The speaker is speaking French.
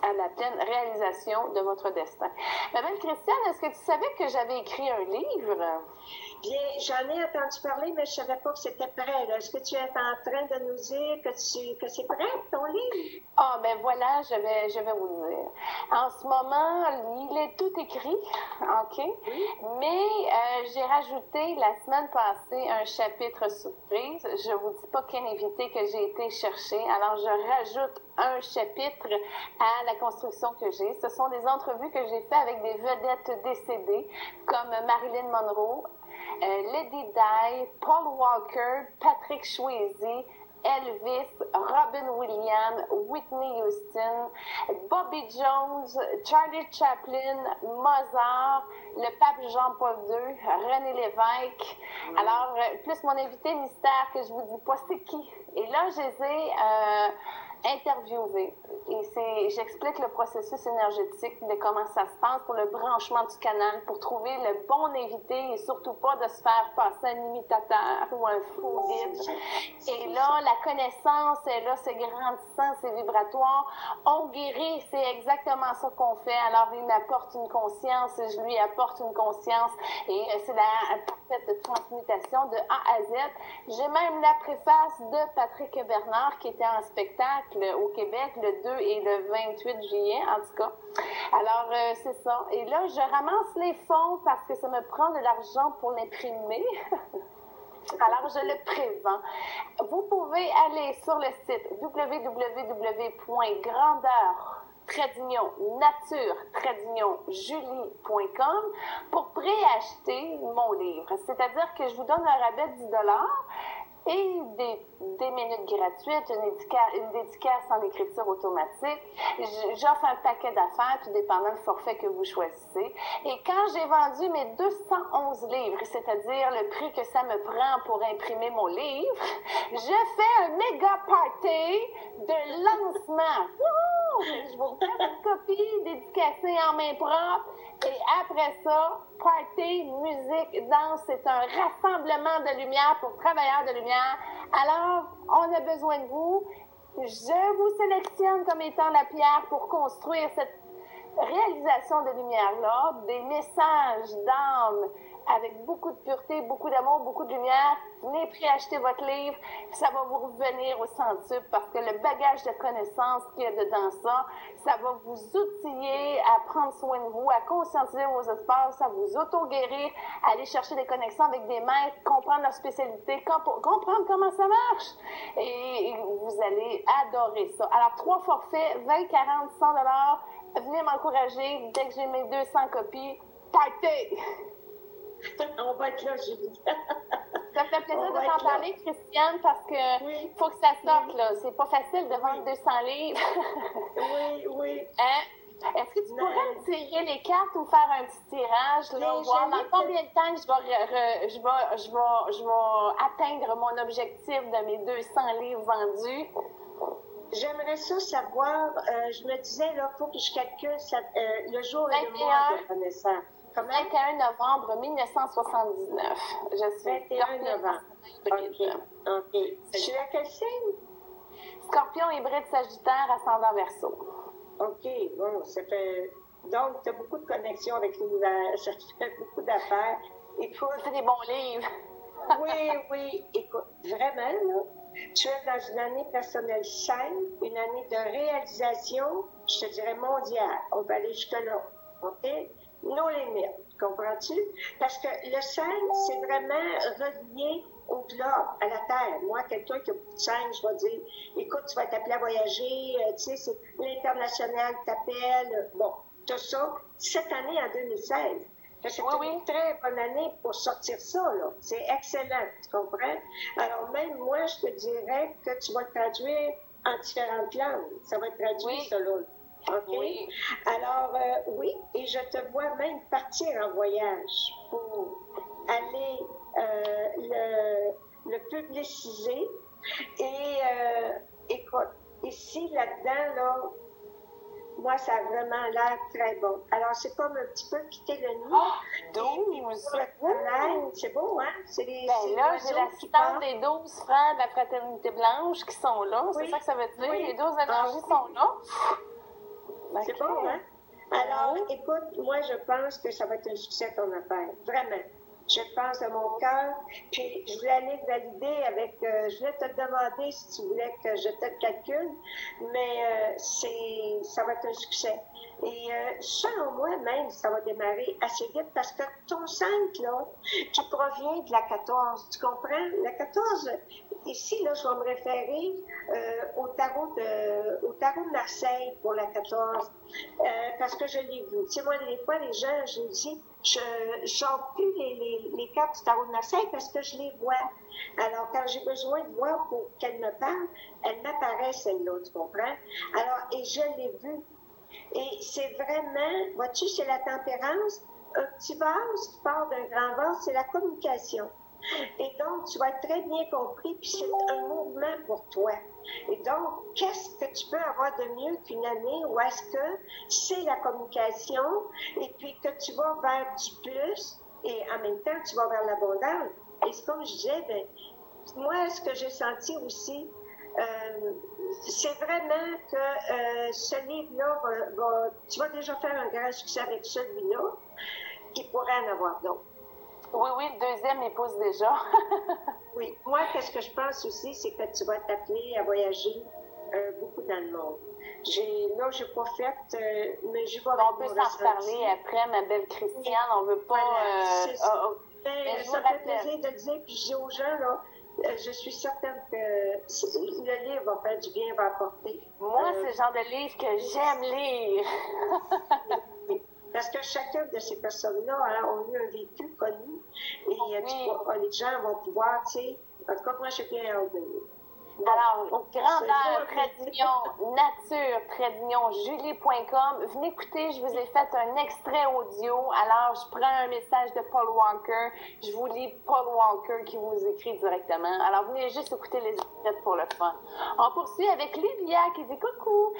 à la pleine réalisation de votre destin. Ma belle Christiane, est-ce que tu savais que j'avais écrit un livre? Bien, j'en ai entendu parler, mais je ne savais pas que c'était prêt. Est-ce que tu es en train de nous dire que c'est prêt, ton livre? Ah, ben voilà, je vais vous le dire. En ce moment, il est tout écrit, OK? Oui. Mais j'ai rajouté la semaine passée un chapitre surprise. Je vous dis pas quel invité que j'ai été chercher. Alors, je rajoute un chapitre à la construction que j'ai. Ce sont des entrevues que j'ai faites avec des vedettes décédées, comme Marilyn Monroe, Lady Di, Paul Walker, Patrick Swayze, Elvis, Robin Williams, Whitney Houston, Bobby Jones, Charlie Chaplin, Mozart, le pape Jean-Paul II, René Lévesque. Alors, plus mon invité mystère que je vous dis pas c'est qui. Et là, je les ai interviewés. Et j'explique le processus énergétique de comment ça se passe pour le branchement du canal, pour trouver le bon invité et surtout pas de se faire passer un imitateur ou un faux guide. Et là, la connaissance est là, c'est grandissant, c'est vibratoire. On guérit, c'est exactement ça qu'on fait. Alors, il m'apporte une conscience, je lui apporte une conscience et c'est la parfaite transmutation de A à Z. J'ai même la préface de Patrick Bernard qui était en spectacle au Québec le 2 et le 28 juillet, en tout cas. Alors, c'est ça. Et là, je ramasse les fonds parce que ça me prend de l'argent pour l'imprimer. Alors, je le prévends. Vous pouvez aller sur le site www.grandeur-nature-julie.com pour préacheter mon livre. C'est-à-dire que je vous donne un rabais de 10 et des minutes gratuites, une dédicace en écriture automatique. J'offre un paquet d'affaires, tout dépendant du forfait que vous choisissez. Et quand j'ai vendu mes 211 livres, c'est-à-dire le prix que ça me prend pour imprimer mon livre, je fais un méga party de lancement. Wouhou! Je vous fais une copie dédicacée en main propre. Et après ça, party, musique, danse, c'est un rassemblement de lumière pour travailleurs de lumière. Alors, on a besoin de vous. Je vous sélectionne comme étant la pierre pour construire cette réalisation de lumière-là, des messages d'âme avec beaucoup de pureté, beaucoup d'amour, beaucoup de lumière. Venez préacheter votre livre, ça va vous revenir au centuple parce que le bagage de connaissances qu'il y a dedans ça va vous outiller à prendre soin de vous, à conscientiser vos espaces, à vous auto-guérir, à aller chercher des connexions avec des maîtres, comprendre leur spécialité, comprendre comment ça marche. Et vous allez adorer ça. Alors, 3 forfaits, 20, 40, 100 $. Venez m'encourager. Dès que j'ai mes 200 copies, party! On va être là, Julie. Ça me fait plaisir de t'en parler, Christiane, parce que faut que ça sorte, là. C'est pas facile de vendre 200 livres. Oui. Hein? Est-ce que tu pourrais me tirer les cartes ou faire un petit tirage, là, voir dans combien de temps je vais atteindre mon objectif de mes 200 livres vendus? J'aimerais ça savoir, je me disais, là, il faut que je calcule le jour et le mois de la naissance. 21 novembre 1979. Je suis 21 novembre. OK. Tu es à quel signe? Scorpion hybride Sagittaire, ascendant Verseau. OK, bon, ça fait... Donc, tu as beaucoup de connexions avec l'univers, ça fait beaucoup d'affaires. Écoute... C'est des bons livres. Oui. Écoute, vraiment, là, tu es dans une année personnelle saine, une année de réalisation, je te dirais mondiale. On va aller jusque-là, OK? Nos limites, comprends-tu? Parce que le scène, c'est vraiment relié au globe, à la Terre. Moi, quelqu'un qui a beaucoup de scène, je vais dire, écoute, tu vas être appelé à voyager, tu sais, c'est l'international t'appelle. Bon, tout ça, cette année en 2016. C'est une très bonne année pour sortir ça, là. C'est excellent, tu comprends? Alors, même moi, je te dirais que tu vas le traduire en différentes langues. Ça va être traduit, ça, là. OK? Oui. Alors, oui, et je te vois même partir en voyage pour aller le publiciser. Et écoute, ici, là-dedans, là, moi, ça a vraiment l'air très bon. Alors, c'est comme un petit peu quitter le nid. Oh, 12! C'est beau, hein? C'est les, là, j'ai l'assistante des 12 frères de la Fraternité Blanche qui sont là. C'est ça que ça veut dire? Les 12 énergies sont là. C'est bon, hein? Alors, écoute, moi, je pense que ça va être un succès ton affaire. Vraiment. Je pense de mon cœur. Puis, je voulais aller valider avec... je voulais te demander si tu voulais que je te le calcule, mais ça va être un succès. Et selon moi, même, ça va démarrer assez vite parce que ton 5, là, qui provient de la 14, tu comprends? La 14, ici, là, je vais me référer au tarot de Marseille pour la 14, parce que je l'ai vu. Tu sais, moi, des fois, les gens, je me dis, je sors plus les cartes du tarot de Marseille parce que je les vois. Alors, quand j'ai besoin de voir pour qu'elle me parle, elle m'apparaît, celle-là, tu comprends? Alors, et je l'ai vue. Et c'est vraiment, vois-tu, c'est la tempérance. Un petit vase qui part d'un grand vase, c'est la communication. Et donc, tu vas être très bien compris, puis c'est un mouvement pour toi. Et donc, qu'est-ce que tu peux avoir de mieux qu'une année où est-ce que c'est la communication et puis que tu vas vers du plus et en même temps, tu vas vers l'abondance. Et c'est comme je disais, ben, moi, ce que j'ai senti aussi, c'est vraiment que ce livre-là, tu vas déjà faire un grand succès avec celui-là, il pourrait en avoir d'autres. Oui, le deuxième, il pousse déjà. Oui. Moi, qu'est-ce que je pense aussi, c'est que tu vas t'appeler à voyager beaucoup dans le monde. Là, j'ai pas fait, mais j'y vais avec On peut s'en reparler après, ma belle Christiane. On veut pas... Voilà, ça. Mais je Ça vous me fait rappelle. plaisir de le dire, puis je dis aux gens, là, je suis certaine que le livre va faire du bien, va apporter. Moi, c'est le genre de livre que j'aime lire. Oui. Parce que chacune de ces personnes-là ont eu un vécu connu et les gens vont pouvoir, tu sais, en tout cas, moi, j'ai bien hâte de lire. Bon, Alors, grandeur, trait d'union, nature, trait d'union, julie.com. Venez écouter, je vous ai fait un extrait audio. Alors, je prends un message de Paul Walker. Je vous lis Paul Walker qui vous écrit directement. Alors, venez juste écouter les extraits pour le fun. On poursuit avec Livia qui dit coucou.